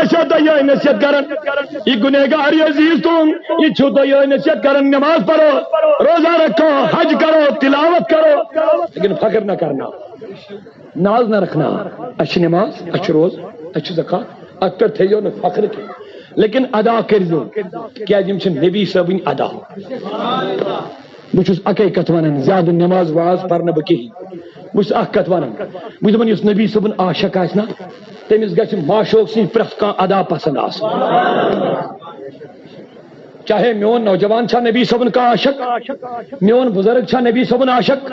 یہ نصیحت کرن یہ گنہگار عزیز تم یہ چھو تو یہ نصیحت کرن نماز پڑھو روزہ رکھو حج کرو تلاوت کرو لیکن فخر نہ کرنا ناز نہ رکھنا اچھ نماز اچھ روز اچھ زکات ات پہ تھیو نہ فخر کی لیکن ادا کرو کیا جم نبی صبن ادا بس اکی کت ونان زیادہ نماز واز پرن بہ کہین بس اخ کت ونان بس دپان اس نبی صبن عاشق آسنا تمس گژھِ معشوق سن پرٛٮ۪تھ کانٛہہ ادا پسند آسن چاہے میون نوجوان چھا نبی صبن کا عاشق میون بزرگ چھا نبی صبن عاشق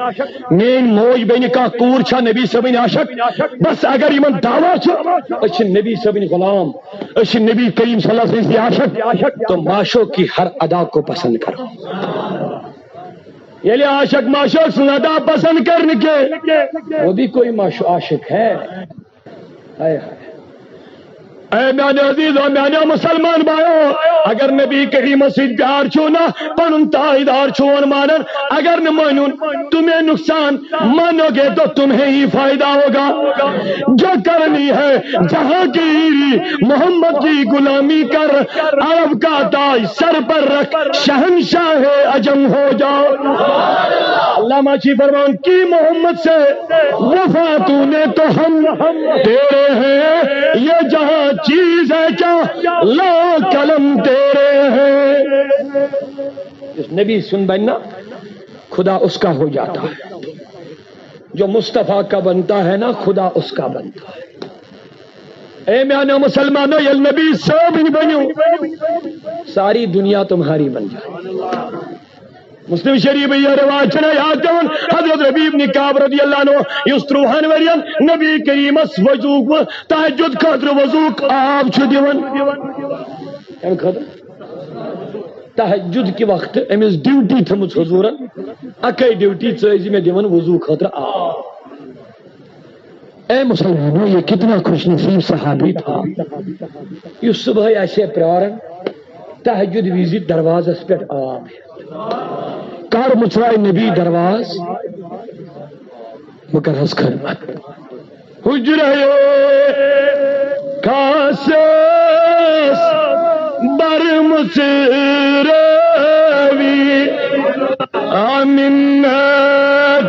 مین موج بین کا کور چھا نبی صبن عاشق بس اگر یمن دعویٰ چھ نبی صبن غلام اچھ نبی کریم صلی اللہ علیہ وسلم عاشق تو معشوق کی ہر ادا کو پسند کرو یعنی عاشق معشوق سن ادا پسند کرنے کے وہ بھی کوئی عاشق ہے اے میانے عزیز اور میانے مسلمان بھائیو اگر نبی کریم سے پیار چھونا پنن تائیدار چھون مانن اگر نہ مانون تمہیں نقصان مانو گے تو تمہیں ہی فائدہ ہوگا جو کرنی ہے جہاں کی محمد کی غلامی کر عرب کا تاج سر پر رکھ شہنشاہ عجم ہو جاؤ علامہ چی فرمان کی محمد سے وفا تو نے تو ہم تیرے ہیں یہ جہاں چیز ہے کیا لا قلم تیرے ہیں اس نبی سن بننا خدا اس کا ہو جاتا ہے جو مصطفیٰ کا بنتا ہے نا خدا اس کا بنتا ہے اے میاں مسلمانوں یہ نبی سب ہی بنو ساری دنیا تمہاری بن جائے مسلم شریف یہ روایت چھنا یاد کون حضرت ربیع بن کعب رضی اللہ عنہ یستروہن ورین نبی کریم اس وضوق تہجد خاطر وضوق آب چھ دیون کیا خاطر تہجد کے وقت امس ڈیوٹی تھمت حضورن اکے ڈیوٹی چیز میں دیون وضو خاطر آب اے مسلمانوں یہ کتنا خوش نصیب صحابی تھا یہ صبح ایسے پرارن تہجد ویزی دروازس پہ آب کار مچرائے نبی درواز مگر حس خدمت حجرے کاسس برمس روی آمن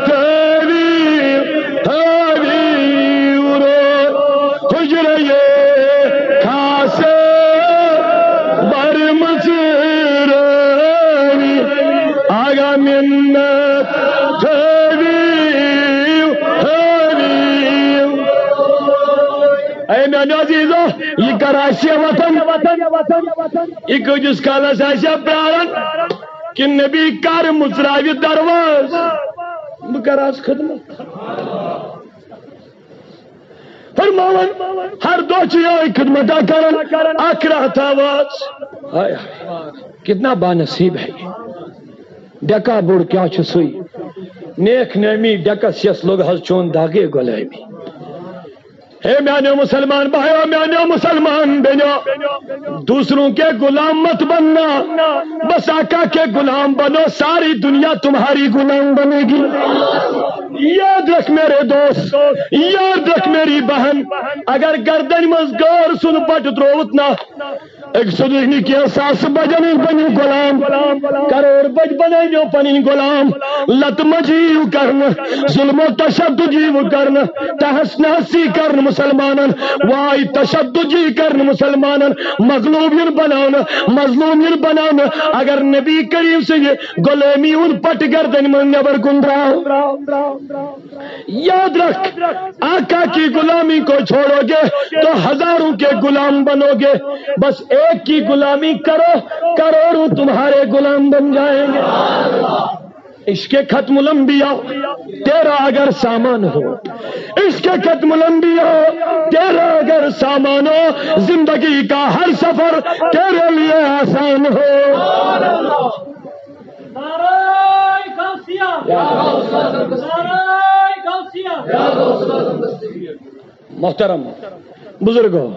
تیری حوی حجرے کاسس برمس آگا منت اے میانے عزیزو یہ کراچی وطن یہ کجس کالس آسیا پرارن کہ نبی کر مچراوی درواز بکراس خدمت فرماون ہر دو چیزیں خدمتہ کرن آخرہ تاواز کتنا بانصیب ہے ڈکا بوڑ کیا سوئی نیک نامی ڈکس یس لوگ حض چون داغے غلامی اے میانے مسلمان بھائیو میانے مسلمان بنو دوسروں کے غلام مت بننا بس آقا کے غلام بنو ساری دنیا تمہاری غلام بنے گی یاد رکھ میرے دوست یاد رکھ میری بہن اگر گردن مز غور سن پٹ تروت نہ ایک سدھنی کی ساس بجن بنی غلام کروڑ بج بنے پنی غلام لت مجیو کرن ظلم و تشدد جیو کرن تحس نحسی کرن مسلمانن وائی تشدد جی کرن مسلمانن مغلوبین بنان مظلومین بنان اگر نبی کریم سے یہ غلامی ان پٹ گردن من نبر گندراؤ یاد رکھ آقا کی غلامی کو چھوڑو گے تو ہزاروں کے غلام بنو گے بس ایک کی غلامی کرو کروڑوں تمہارے غلام بن جائیں گے عشق ختم الانبیاء تیرا اگر سامان ہو عشق ختم الانبیاء تیرا اگر سامان ہو زندگی کا ہر سفر تیرے لیے آسان ہو محترم بزرگوں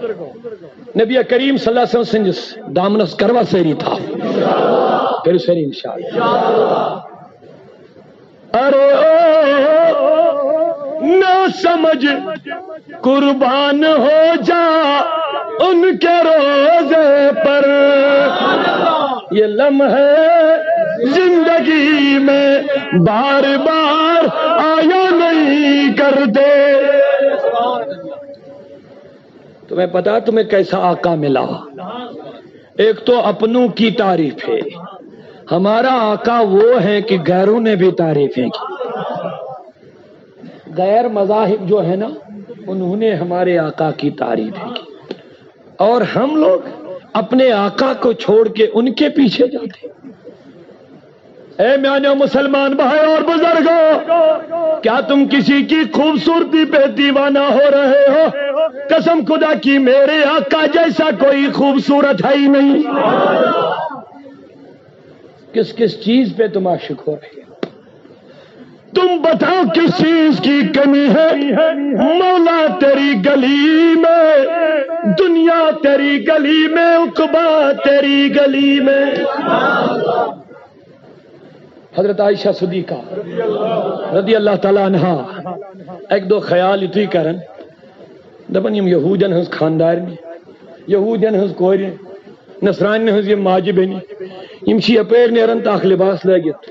نبی کریم صلی اللہ علیہ وسلم سنجس دامنس کروا سیری تھا پھر سیری انشاءاللہ ارے او نہ سمجھ قربان ہو جا ان کے روزے پر یہ لمحے زندگی میں بار بار آیا نہیں کرتے. تمہیں پتا تمہیں کیسا آقا ملا؟ ایک تو اپنوں کی تعریف ہے، ہمارا آقا وہ ہے کہ غیروں نے بھی تعریفیں کی. غیر مذاہب جو ہے نا انہوں نے ہمارے آقا کی تعریفیں کی، اور ہم لوگ اپنے آقا کو چھوڑ کے ان کے پیچھے جاتے. اے میانو مسلمان بھائی اور بزرگوں، کیا تم کسی کی خوبصورتی پہ دیوانہ ہو رہے ہو؟ قسم خدا کی میرے آقا جیسا کوئی خوبصورت ہے ہی نہیں. کس کس چیز پہ تم عاشق ہو رہے ہو؟ تم بتاؤ کس چیز کی کمی ہے؟ مولا تیری گلی میں، دنیا تیری گلی میں، عقبہ تیری گلی میں. حضرت عائشہ صدیقہ رضی اللہ تعالیٰ عنہا ایک دو خیال اتوی کرن دپن یم یہودین ہنز خاندارنی، یہودین ہنز کورِ، نصرانی ہنز یم ماجہِ بینی، یم چھ یپیر نیرن تو اخ لباس لگت،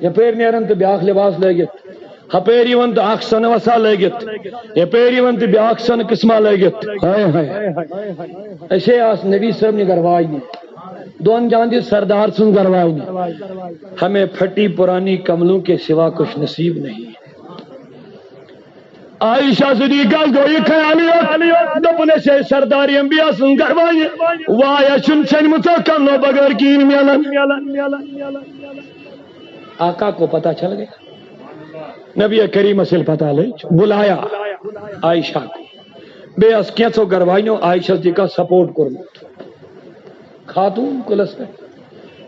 یپیر نیرن تو بیاکھ لباس لگت، ہپیر یون تو اخ سن وسا لگت، یپیر یون تو بیاکھ سن قسمہ لگت. ہائے ہائے ایسے آس نبی صاحب نے گروائی نہیں، دون جاندی سردار سن گروائی نہیں. ہمیں پھٹی پرانی کملوں کے سوا کچھ نصیب نہیں. عائشہ صدیقہ کو یہ خیالیت دپنے سے سرداری انبیاء سن گروائی وایا چن چن متو کملوں بغیر کین میلن. آقا کو پتہ چل گیا، نبی کریم سے پتہ لے بلایا عائشہ کو، بے اس کیسو گروائی نو عائشہ صدیقہ سپورٹ کرو. خاتون کلس میں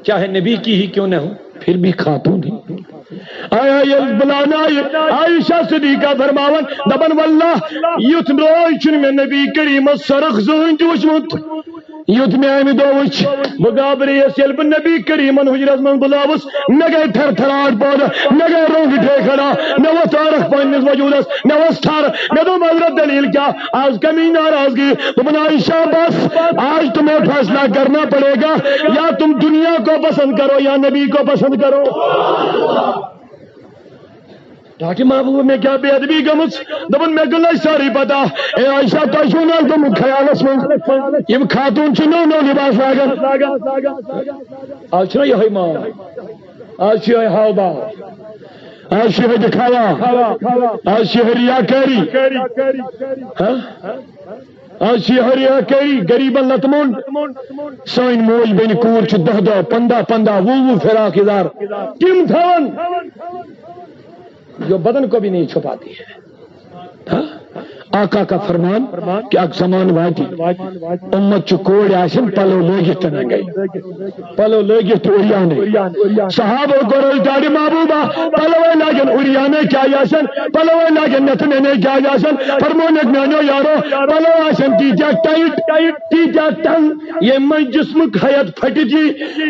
چاہے نبی کی ہی کیوں نہ ہو پھر بھی خاتون ہی. آیا یہ بلانا عائشہ صدیقہ فرماون دبن واللہ یت روی چن میں نبی کریم سرخ زہن وچمت، یت میں امہ دو وچ مقابری یل بہ نبی کریمن حجرت من بلاوس مے گئی تھر تھراٹ پودہ، مے گئی رونگ ٹھے کھڑا، مے وہ تارخ پنس وجودس، مے وہ تھر، مے دو حضرت دلیل کیا؟ آج کمی ناراضگی. دپن عائشہ بس آج تمہیں فیصلہ کرنا پڑے گا، یا تم دنیا کو پسند کرو یا نبی کو پسند کرو. ڈاکٹر محبوب میں کیا بے ادبی گمس دپن میں گل ساری پتا. اے عائشہ تو چھو نہ تم خیالس من یم خاتون چھ نو نو لباس لاگان. آج چھ یہ ماں، آج یہ ہاؤ باؤ، آج یہ دکھاوا، آج یہ ریاکاری، آج یہ ریاکاری. غریبن لتمون سائن موج بین کور چھ 10 10 15 15 وہ فراق ادار کم تھون جو بدن کو بھی نہیں چھپاتی ہے. آقا کا فرمان کہ اک زمان واجی امت چھ کوڑ آسن پلو لگت نہ گئی، پلو لگت اریانے. صحابہ کو ڈاڑی محبوبہ پلو لاگن اریانے کیا آسن، پلو لاگن نتنے کیا آسن. فرمونے میانو یارو پلو آسن تیجا ٹائٹ تیجا تنگ یہ من جسمک حیات پھٹ جی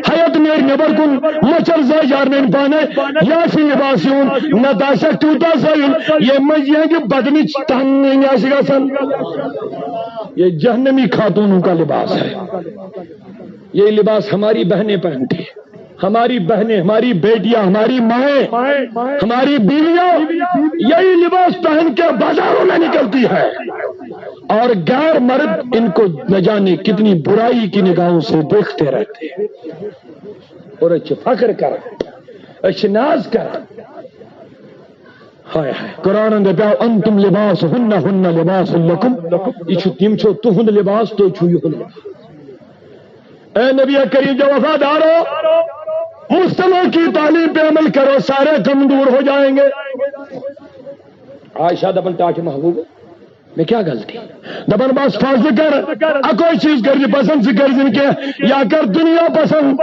حیات میر نبر کن مچر زا یارنین پانے یا سی لباسیون نداشا ٹوٹا سائل یہ من یہ کہ بدنی تنگ نہیں آسگا سن. یہ جہنمی خاتونوں کا لباس ہے. یہ لباس ہماری بہنیں پہنتی ہیں، ہماری بہنیں، ہماری بیٹیاں، ہماری مائیں، ہماری بیویاں یہی لباس پہن کے بازاروں میں نکلتی ہے، اور غیر مرد ان کو نہ جانے کتنی برائی کی نگاہوں سے دیکھتے رہتے ہیں. اور اچھا فخر کر، اچھا ناز کر. ہائے ہائے قرآن اندر پیا انتم لباس ہن ہن لباس لکم، یہ تم چھو تہند لباس تو چھو یہ لباس. اے نبی کریم جو وفادارو مصطفیٰ کی تعلیم پہ عمل کرو، سارے غم دور ہو جائیں گے. عائشہ دبن ٹاچ محبوب میں کیا غلطی دبن بس فرض کر کوئی چیز کر پسند سے کر جن کے یا کر دنیا پسند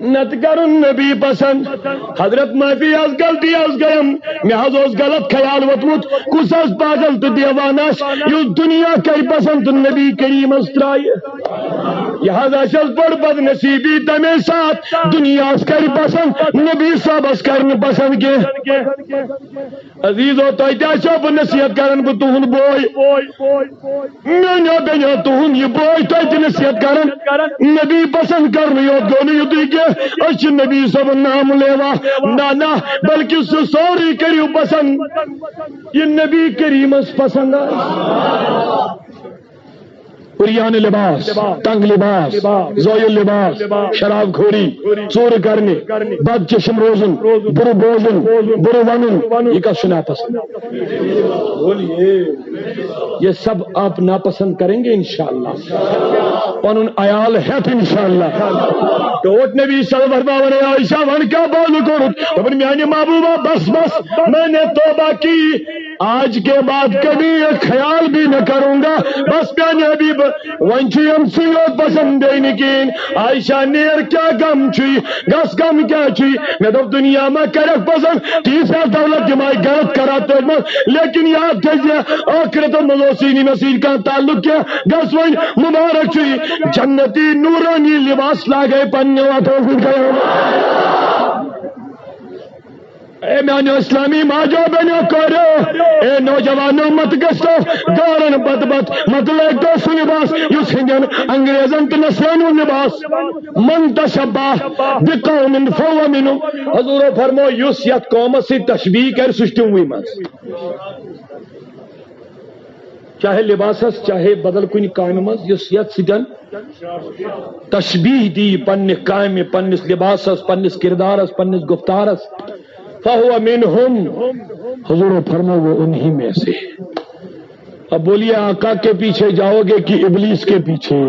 نت کر نبی پسند. حضرت معافی از غلطی از گرم میں حض اس غلط خیال وتمت کس از پاگل تو دیوانش یہ دنیا کر پسند نبی کریم استرائی. لہذا چل بڑ بد نصیبی تمے ساتھ دنیا کر پسند نبی صاحب کر پسند کی عزیزو تہ بہ نصیحت کرن بہ تہند بوے میانو بینو تہند یہ بوے تہ نصیحت کرن نبی پسند کرنے یوت گو نی کہ نبی صاحب نام لیوا نانا بلکہ سہ سوری کریو پسند یہ نبی کریم پسند پریان لباس تنگ لباس زویل لباس شراب خوری چور کرنے بد چشم روزن برو بوزن برو ونن یہ کا سنا پسند بولیے یہ سب آپ ناپسند کریں گے انشاءاللہ پنن عیال ہے انشاءاللہ توٹ نبی صلی اللہ علیہ وسلم عائشہ ون کیا بول کرت اپنی میانی محبوبہ بس بس میں نے توبہ کی آج کے بعد کبھی یہ خیال بھی نہ کروں گا بس میانی حبیب ونچی ہم سیوت پسند دینکین عائشہ نیر کیا غم چی گس غم کیا چی میں تو دنیا میں کرک پسند تیسرا دولت جماعی غلط کرا تو لیکن یاد کیجئے آخرت و ملوسینی مسیح کا تعلق کیا گس ون مبارک چی جنتی نورانی لباس لاگے پننے واتوں پھر گئے اے میانو اسلامی ماجو بینو کرو اے نوجوانوں مت گستو دورن بد بد مت لگ دو سو لباس یس ہندن انگریزن تو نسلانو لباس من تشبہ بقوم فهو منهم حضور فرمو یس یت قوم سے تشبیہ کر سشتوی مز چاہے لباسس چاہے بدل کنی کام مز یس یت سدن تشبیہ دی پنہ کام پنس لباسس پنس کردارس پنس گفتارس فہو منہم حضور فرمو وہ انہی میں سے اب بولیے آقا کے پیچھے جاؤ گے کہ ابلیس کے پیچھے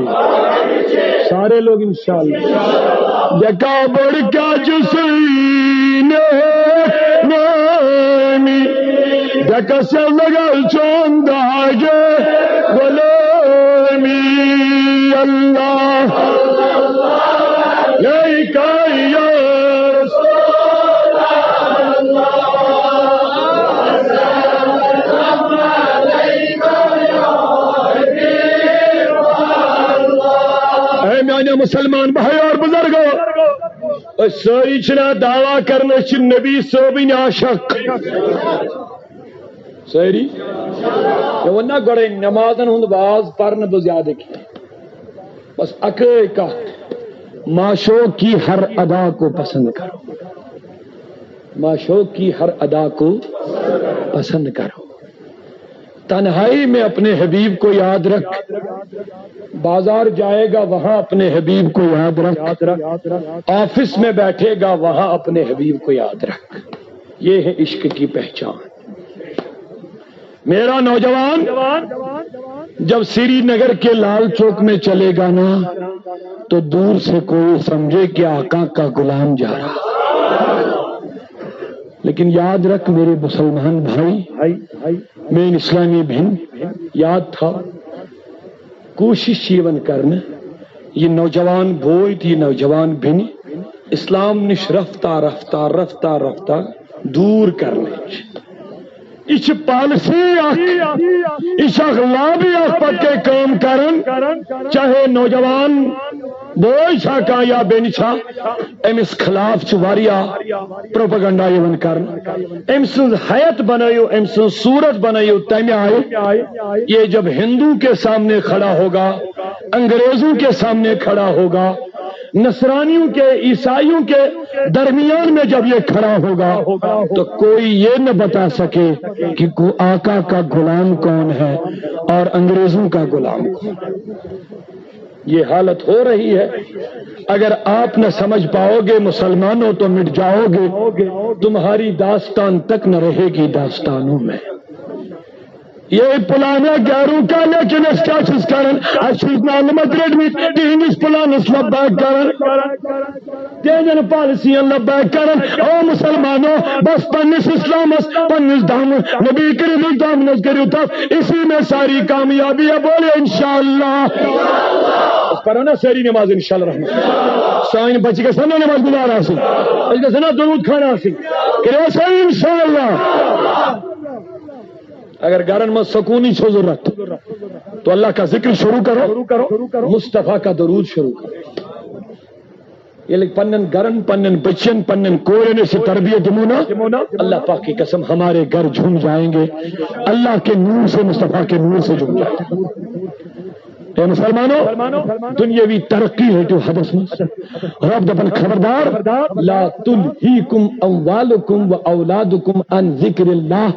سارے لوگ انشاءاللہ دیکھا بڑھ کیا جسینے نامی دیکھا سے لگا چوند آگے غلامی اللہ لیکا یا مسلمان بھائی اور بزرگو ساری چنا دعویٰ کرنے چھ نبی صوبین عاشق ساری یہ ونہ گڑے نمازن ہند باز پرن بزیادہ کی بس اکے کا معشوق کی ہر ادا کو پسند کرو معشوق کی ہر ادا کو پسند کرو تنہائی میں اپنے حبیب کو یاد رکھ بازار جائے گا وہاں اپنے حبیب کو یاد رکھ آفس میں بیٹھے گا وہاں اپنے حبیب کو یاد رکھ یہ ہے عشق کی پہچان میرا نوجوان جب سری نگر کے لال چوک میں چلے گا نا تو دور سے کوئی سمجھے کہ آقا کا غلام جا رہا لیکن یاد رکھ میرے مسلمان بھائی میں اسلامی بہن یاد تھا کوشش یہ کرنا یہ نوجوان بوئی یہ نوجوان بہن اسلام نش رفتہ رفتہ رفتہ رفتہ دور کرنے یہ پالسی یہ اخلاقی پکے کام کرن چاہے نوجوان بوئی چھا کا یا بین چھا امس خلاف پروپیگنڈا یون کرن ام سن حیت بنائیو ام سن صورت بنائیو تمہیں آئے یہ جب ہندو کے سامنے کھڑا ہوگا انگریزوں کے سامنے کھڑا ہوگا نصرانیوں کے عیسائیوں کے درمیان میں جب یہ کھڑا ہوگا تو کوئی یہ نہ بتا سکے کہ آقا کا غلام کون ہے اور انگریزوں کا غلام کون یہ حالت ہو رہی ہے اگر آپ نہ سمجھ پاؤ گے مسلمانوں تو مٹ جاؤ گے تمہاری داستان تک نہ رہے گی داستانوں میں یہ پلانا گیروں کا لیکن اس کا چیز کرن اشیز نالمت ریڈمی تینیس پلان اس لبیک کرن تینین پالیسیاں لبیک کرن او مسلمانوں بس پنیس اسلام اس پنیس دام نبی کریم دامنس کریو تھا اسی میں ساری کامیابی ہے بولے انشاءاللہ کرو نا ساری نماز انشاءاللہ رحمت سائن بچی کے سامنے نماز گزار حاصل بچی کے سامنے درود کھانا حاصل کرو ساری انشاءاللہ اگر گھرن میں سکونی چھو ضرورت تو اللہ کا ذکر شروع کرو، مصطفیٰ کا درود شروع کرو. یہ پنن گھرن، پنن بچن، پنن کورن سے تربیت دمونا، اللہ پاک کی قسم ہمارے گھر جھوم جائیں گے، اللہ کے نور سے، مصطفیٰ کے نور سے جھوم جائیں گے. اے مسلمانوں، دنیاوی ترقی ہے جو حدث میں رب دپن خبردار لا تلہیکم اموالکم و اولادکم عن ذکر اللہ.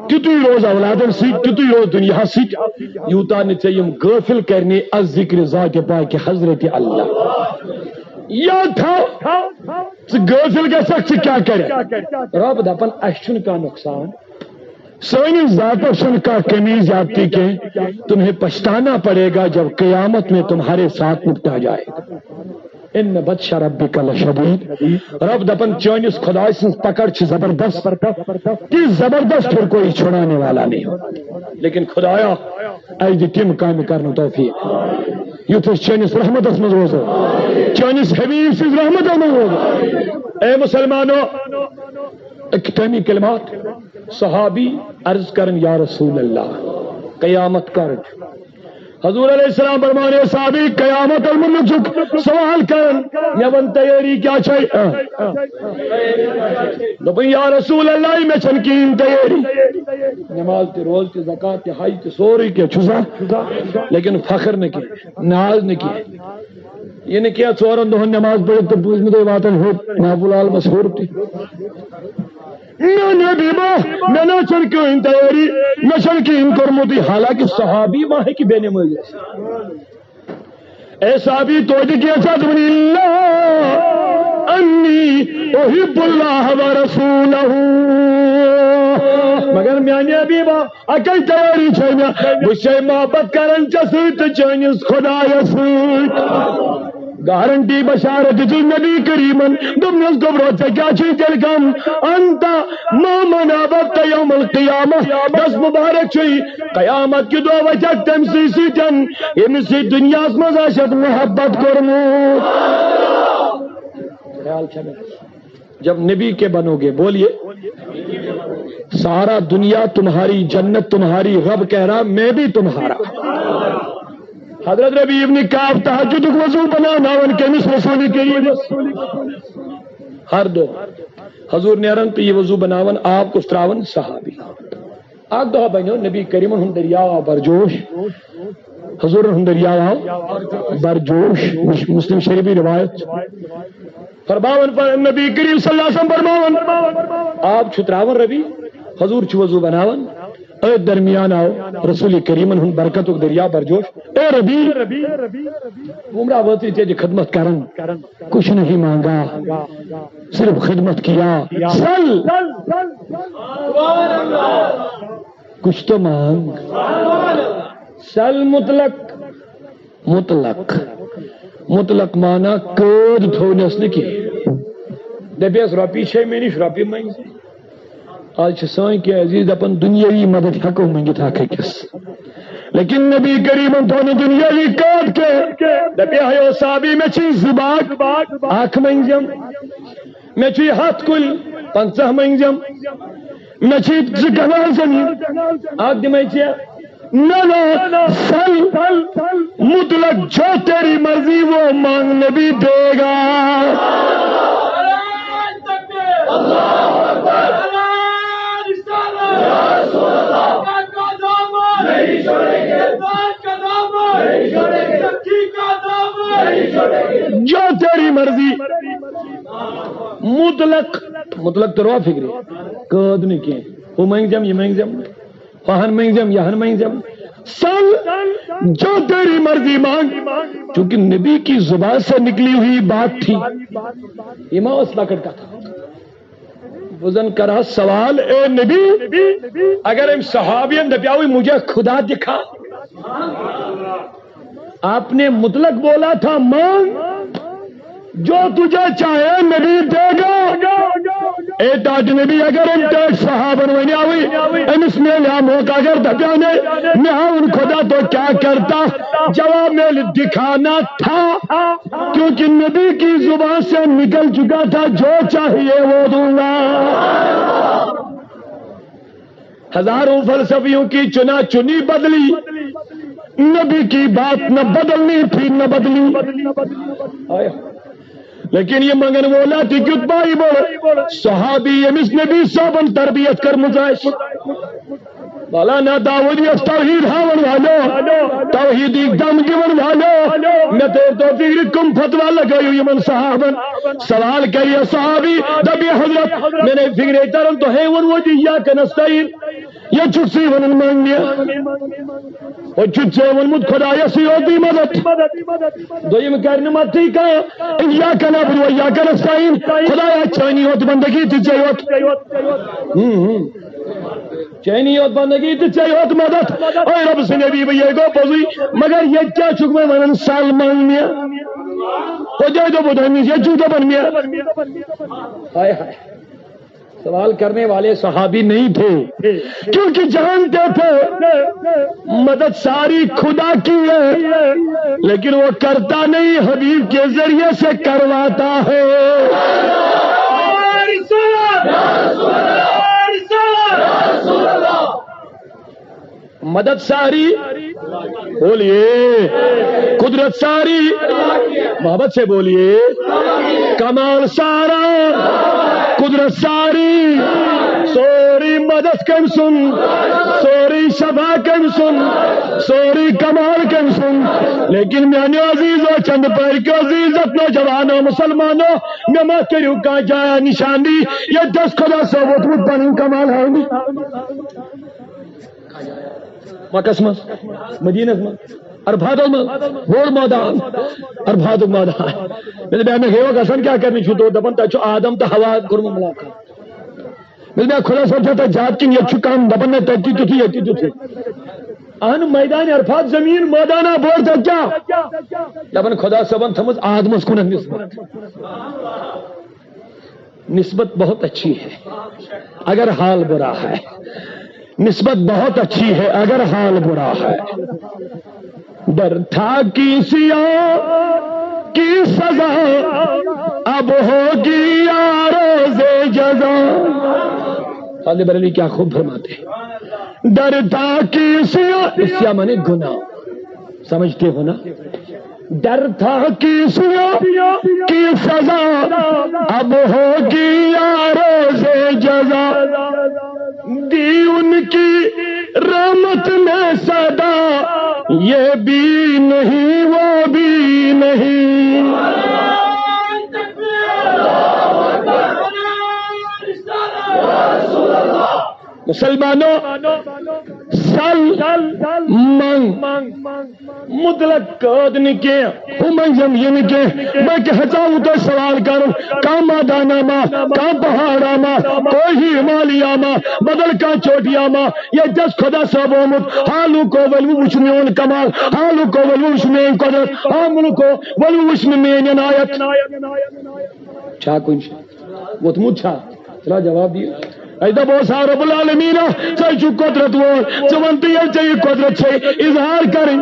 تیتوی روز اولادن سی، تیتوی روز دنیا سی، یوتا نچیم غافل کرنے از ذکر ذات پاک حضرت اللہ. یاد تھا غافل کا شخص کیا کرے؟ رب دپن اچھن کا نقصان، سونی ذاتوں سن کا کمی زیادتی کے تمہیں پچھتانا پڑے گا جب قیامت میں تمہارے ساتھ نپٹا جائے. ان بطش ربک لشدید. رب دپن چونس خدا سن پکڑ چھ زبردست، کی زبردست پھر کوئی چھڑانے والا نہیں ہو. لیکن خدایا ایج تم کام کرنا توفیق یوتھس چونس رحمتس مز روزو، چونس حبیب سز رحمت مز روزو. اے مسلمانوں، اختتامی کلمات صحابی عرض کرن یا رسول اللہ قیامت کرد. حضور علیہ السلام فرمانے صحابی قیامت الملک سوال کرن یمن تیاری کیا چاہیے؟ دپن یا رسول اللہ میں چھنکین تیاری، نماز تے روز تے زکات تے حج تے سوری کے چھزا، لیکن فخر نہ کی، ناز نہ کی. یہ نے کیا ژورن دہن نماز پڑھ تو بوجھ میں واتن ہو محبوب لال مشہور تھی. میں نہ چھنکین تیاری، میں چھنکین کرمتی. حالانکہ صحابی ماں ہے کہ بے نماز اے صحابی تو کیا چاہتا اللہ انی احب اللہ و رسولہ، مگر میانی حبیبہ اکل تیاری چھنا بچے محبت کرن چسیت چنس خدای سیت. گارنٹی بشارت تھی نبی کریمن دمنس گبرت کیا چھی تلکم انتا مومن آبت یوم القیامہ. دس مبارک چھئی قیامت کی دو وجہ تمسی سیتن امسی دنیا مزاشت محبت کرمو. خیال چھنے جب نبی کے بنو گے بولیے سارا دنیا تمہاری جنت تمہاری، رب کہہ رہا میں بھی تمہارا. حضرت ربیع ابن کعب تہجد وضو بنانا ان کے مصر رسولی کے لیے ہر دو حضور نیرن تو یہ وضو بناون آپ کو ستراون صحابی آگ دو بنو نبی کریم ہن دریاو برجوش، حضور ہن دریاو برجوش. مسلم شریفی روایت فرماون پر نبی کریم صلی اللہ علیہ وسلم فرماون آپ چھتراون ربی حضور چھ وضو بناون اے درمیان آؤ رسول کریمن ہن برکت دریا برجوش. اے ربی عمرہ وطی تیجی خدمت کرن، کچھ نہیں مانگا صرف خدمت کیا. سل کچھ تو مانگ. سل مطلق، مطلق مطلق مانا قید تھونس نکی دبیس روپی چھے میں نہیں روپی مانگ. آج سائیں کہ عزیز اپن دنیاوی مدد حقو منگت حق کس، لیکن نبی کریم انتوں دنیاوی قید کے دبیا ہے صحابی میں چھی زباق آنکھ منگجم، میں چھی ہاتھ کل 50 منگجم، میں چھی کنال زمین آگ دی میں چھی نہ سل مطلق جو تیری مرضی وہ مانگ نبی دے گا. جو تیری مرضی مطلق، مطلق تو رو فکری قید نہیں کیے وہ مانگ جم یہ مانگ جم وہن مانگ جم یہن مانگ جم. سل جو تیری مرضی مانگ، چونکہ نبی کی زبان سے نکلی ہوئی بات تھی. امام اسلح کرتا تھا وزن کرا سوال اے نبی اگر ہم صحابین دبیاوی مجھے خدا دکھا. آپ نے مطلق بولا تھا مانگ جو تجھے چاہے نبی دے گا. اے تاج نبی اگر ہم تیج صحابن ونیاوی امس میں لیا موقع اگر دبیانے میں ان خدا تو کیا کرتا. جواب میں دکھانا تھا کیونکہ نبی کی زبان سے نکل چکا تھا جو چاہیے وہ دوں گا. ہزاروں فلسفیوں کی چنا چنی بدلی، نبی کی بات نہ بدلنی تھی نہ بدلی، لیکن یہ منگن مولا تھی کیوں بائی بول صحابی یمس نبی صاحبن تربیت کر مزاش مولانا داؤدی اس توحید ہاون والو توحیدی دم گون والو میں تو فکر کم فتوا لگایو یمن صحابن سوال کریے صحابی دبی حضرت میں نے فکر ترن تو ہے ون وہ یا کنستعین یہ چھٹسی ون مانگیا اور چھٹسے ون مت خدا یسی ہوتی مدد دویم کرنے مت تھی کا یا کنا بر یا کنستعین خدا یا چانی ہوت بندگی تھی چاہیے چینی ہوت بندگی تو چاہیے ہوت مدد اور رب سے نبی بھئی گو پوزی مگر یہ کیا چک میں منن سلمان میا ہو جائے تو بدھنی یہ چوتا بن میا ہائے ہائے سوال کرنے والے صحابی نہیں تھے کیونکہ جانتے تھے مدد ساری خدا کی ہے لیکن وہ کرتا نہیں حبیب کے ذریعے سے کرواتا ہے مدد ساری بولیے قدرت ساری محبت سے بولیے کمال سارا قدرت ساری سوری مدد کم سن سوری شفا کم سن سوری کمال کم سن لیکن میانو عزیزو چند پر کے عزیزت نوجوانوں مسلمانوں میں ماں کریو کا جایا نشانی یہ دس خدا صوت مت بنن کمال ہے مکسمس مدینہ اربھاد بوڑ میدان اربھاد میدان میں بیان میں گیو گسن کیا کرنی چھو تو دپن تا چھ آدم تا ہوا کرم ملاقات میں خدا سمجھا تھا جات کی یہ کام دپن میں تتی تو تھی ان میدان عرفات زمین میدانہ بور تھا کیا دپن خدا سبن تھمز آدم اس کو نسبت بہت اچھی ہے اگر حال برا ہے نسبت بہت اچھی ہے اگر حال برا ہے ڈر تھا کی سیاہ کی سزا اب ہوگی روز جزا خالد بریلوی کیا خوب فرماتے ہیں ڈر تھا کی سیاہ مانے گناہ سمجھتے ہو نا ڈر تھا کی سیاہ کی سزا اب ہوگی روز جزا دی ان کی رحمت میں صدا یہ بھی نہیں وہ بھی نہیں مسلمانوں سل منگ مطلق قد نکے ہمیں زمین کے میں کہتا ہوں تو سوال کروں کام مادانا ماں کام پہاڑا ماں کوئی ہی ہمالیہ ماں بدل کا چوٹیا ماں یہ جس خدا سب آمد حالو کو ولو وشمیون کمال حالو کو ولو وشمین قدرت حاملو کو ولو وشمین عنایت چھا کنش وہ تمہیں چھا چلا جواب دیا ایسا بہت سارا رب العالمین چاہیے قدرت وہ چونتی ہے چاہیے قدرت سے اظہار کریں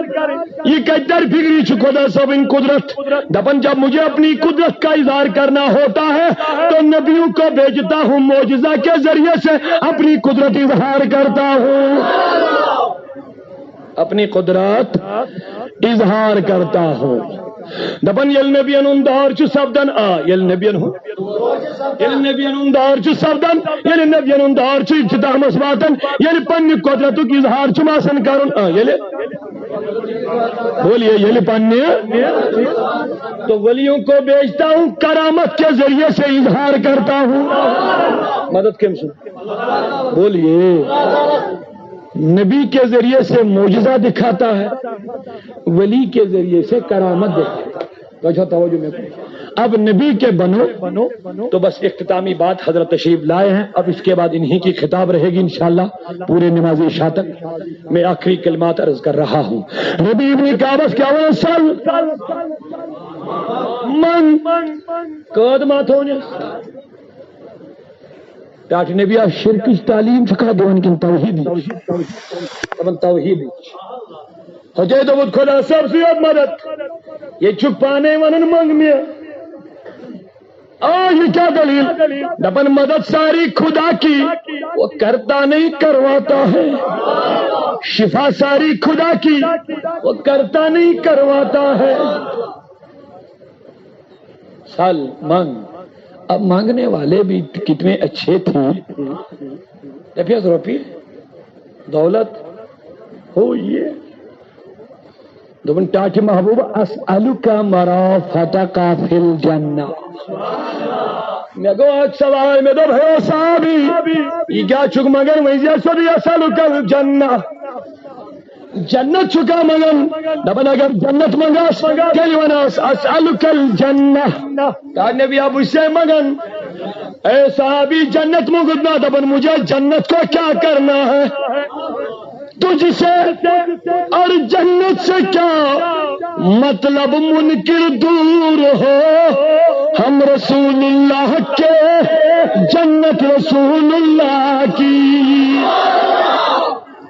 یہ کہتر فکری چھ خدا سب ان قدرت دپن جب مجھے اپنی قدرت کا اظہار کرنا ہوتا ہے تو نبیوں کو بھیجتا ہوں معجزہ کے ذریعے سے اپنی قدرت اظہار کرتا ہوں اپنی قدرت اظہار کرتا ہوں دپن یل نبیان اندار چھ سبدن یل نبیان ہوں یل نبیان اندار چھ سبدن یل نبیان اندار چھ افتتاح مسواتن یل پنی قدرتو کی اظہار چھ ماسن کرن یل بولیے یل پنی تو ولیوں کو بیچتا ہوں کرامت کے ذریعے سے اظہار کرتا ہوں مدد کم سن بولیے نبی کے ذریعے سے معجزہ دکھاتا ہے ولی کے ذریعے سے کرامت دکھاتا ہے توجہ میں اب نبی کے بنو تو بس اختتامی بات حضرت تشریف لائے ہیں اب اس کے بعد انہی کی خطاب رہے گی انشاءاللہ پورے نماز عشاء تک میں آخری کلمات عرض کر رہا ہوں ربی ابن کعبس کیا ہوا سل من قد مات ہونے ڈاکٹر نبی آپ شرک کی تعلیم فقہ دیوان کی توحید ہو جائے تو وہ خدا سب سے مدد یہ چھپانے ونن منگ میں یہ کیا دلیل؟ دپن مدد ساری خدا کی، وہ کرتا نہیں کرواتا ہے. شفا ساری خدا کی، وہ کرتا نہیں کرواتا ہے. سال مانگ. اب مانگنے والے بھی کتنے اچھے تھے. روپی دولت ہو یہ دبن ٹاٹی محبوب اسألک مرافقک فی الجنہ. میں گو ایک سوال میں دو بھائی صحابی یہ کیا چک مگر ویسے سبھی اسألک الجنہ جنت چکا مگن دبن اگر جنت منگاس کلی وناس اسألک الجنہ کہا نبی اب اس سے مگن اے صحابی جنت مگدنا دبن مجھے جنت کو کیا کرنا ہے تجھ سے اور جنت سے کیا مطلب منکر دور ہو ہم رسول اللہ کے جنت رسول اللہ کی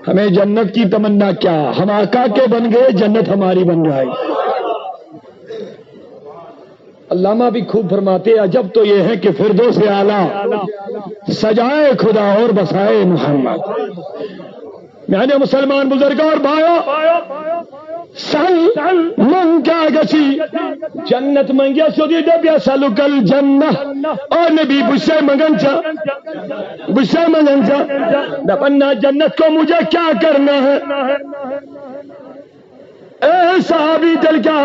ہمیں جنت کی تمنا کیا ہم آقا کے بن گئے جنت ہماری بن جائے. علامہ بھی خوب فرماتے عجب تو یہ ہے کہ فردوس اعلیٰ سجائے خدا اور بسائے محمد. میانے مسلمان بزرگ اور بھائیو سل من کیا گسی جنت منگیا سودی دبیا سلک الجنہ اور نبی بشے منگن چا دپنا جنت کو مجھے کیا کرنا ہے. اے صحابی دل کا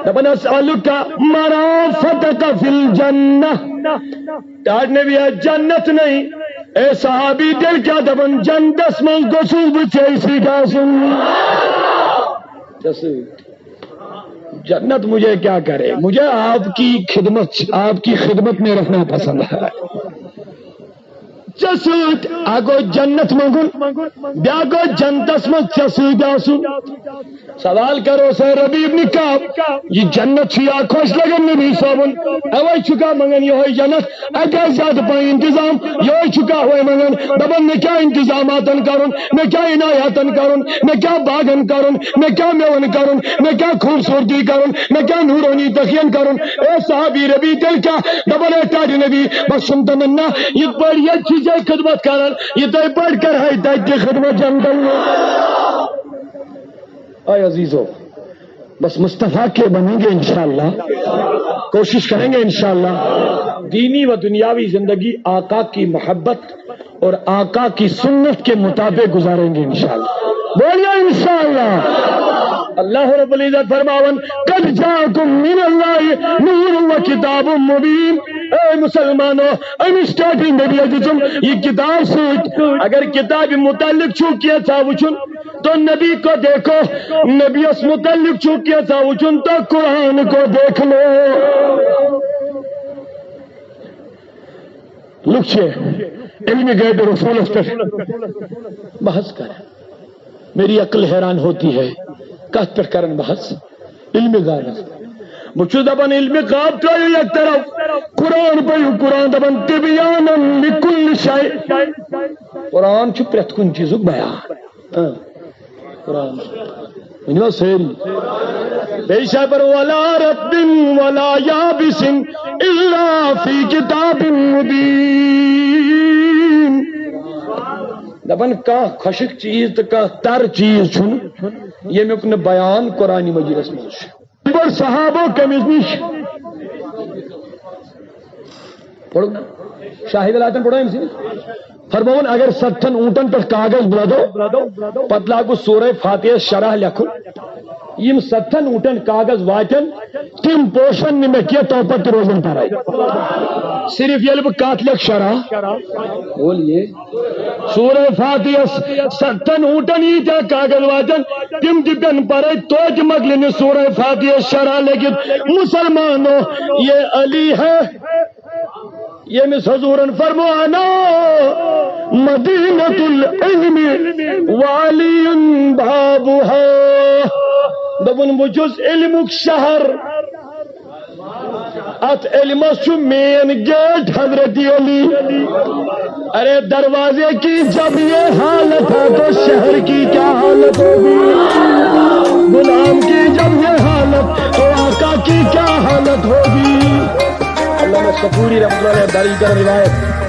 دپنا سلک مرافقک فی الجنہ ٹاٹنے بھی ہے جنت نہیں. اے صحابی دل کیا دبن جندس من گسو بچے اسی کا سن جنت مجھے کیا کرے مجھے آپ کی خدمت میں رہنا پسند ہے. چسوت آگو جنت منگل بیاگو جنتس من چسوت آسو سوال کرو سے ربیب نکاب یہ جنت چھیا خوش لگن نبی صابن اوئی چکا منگن یہ ہوئی جنت اگر زیادہ پائی انتظام یہ ہوئی چکا ہوئی منگن دبن میں کیا انتظاماتن کرن میں کیا عنایاتن کرن میں کیا باغن کرن میں کیا میون کرن میں کیا خوبصورتی کرن میں کیا نورانی تخین کرن. اے صحابی ربی دل کیا دبن اٹاڑی نبی بس سنتا مننا یہ بڑی اچھی جائے خدمت کرن یہ تو بڑھ کر ہے دائت کی خدمت جانتا ہوں. اے عزیزو بس مصطفیٰ کے بنیں گے انشاءاللہ کوشش کریں گے انشاءاللہ دینی و دنیاوی زندگی آقا کی محبت اور آقا کی سنت کے مطابق گزاریں گے انشاءاللہ. بولیے انشاءاللہ. اللہ رب العزت فرماون قد جاءکم من اللہ نور و کتاب مبین. اے مسلمانوں ام سٹارٹنگ نبی عزیزم یہ کتاب سوچ اگر کتاب متعلق چھوکیا تھا وچن تو نبی کو دیکھو نبی اس متعلق چھوکیا تھا وچن تو قرآن کو دیکھ لو. لکھے علمی غیب رسول اس پر بحث کریں میری عقل حیران ہوتی ہے کہت پر کرن بحث علم غیب مجھو دبن علم غیب تو یک طرف قرآن پہ قرآن دبن تبیانا لکل شیء قرآن چھو پرت کن چیزک بیان قرآن انہوں سیری بیشہ پر ولا رب ولا یابس الا فی کتاب مبین. دبن کا خشک چیز تو کا تر چیز چھن یہ میں اپنے بیان قرآن مجید میں پر صحابوں کمیز نیش پڑھو شاہد الاتن پڑھو امسی فرمون اگر ستن اونٹن پر کاغذ بلدو پتلا کو سورہ فاتحہ شرح لکھو یم ستن اونٹن کاغذ واتن تم پوشن نمیں کیا توپت روزن پر آئی صرف یہ لب کاتلک شرح بولیے سورہ فاتحہ ستن اونٹن ہی تھا کاغذ واتن تم دپن پر آئی تو جمگلن سورہ فاتحہ شرح لیکن مسلمانوں یہ علی ہے یہ مس حضورن فرمانا مدینۃ العلم وعلی بابها دبن بجز علمک شہر ات علم سو مین گیٹ حضرت علی. ارے دروازے کی جب یہ حالت ہے تو شہر کی کیا حالت ہوگی غلام کی جب یہ حالت تو آقا کی کیا حالت ہوگی. اللہ شکوری رحمۃ اللہ علیہ داری کر روایت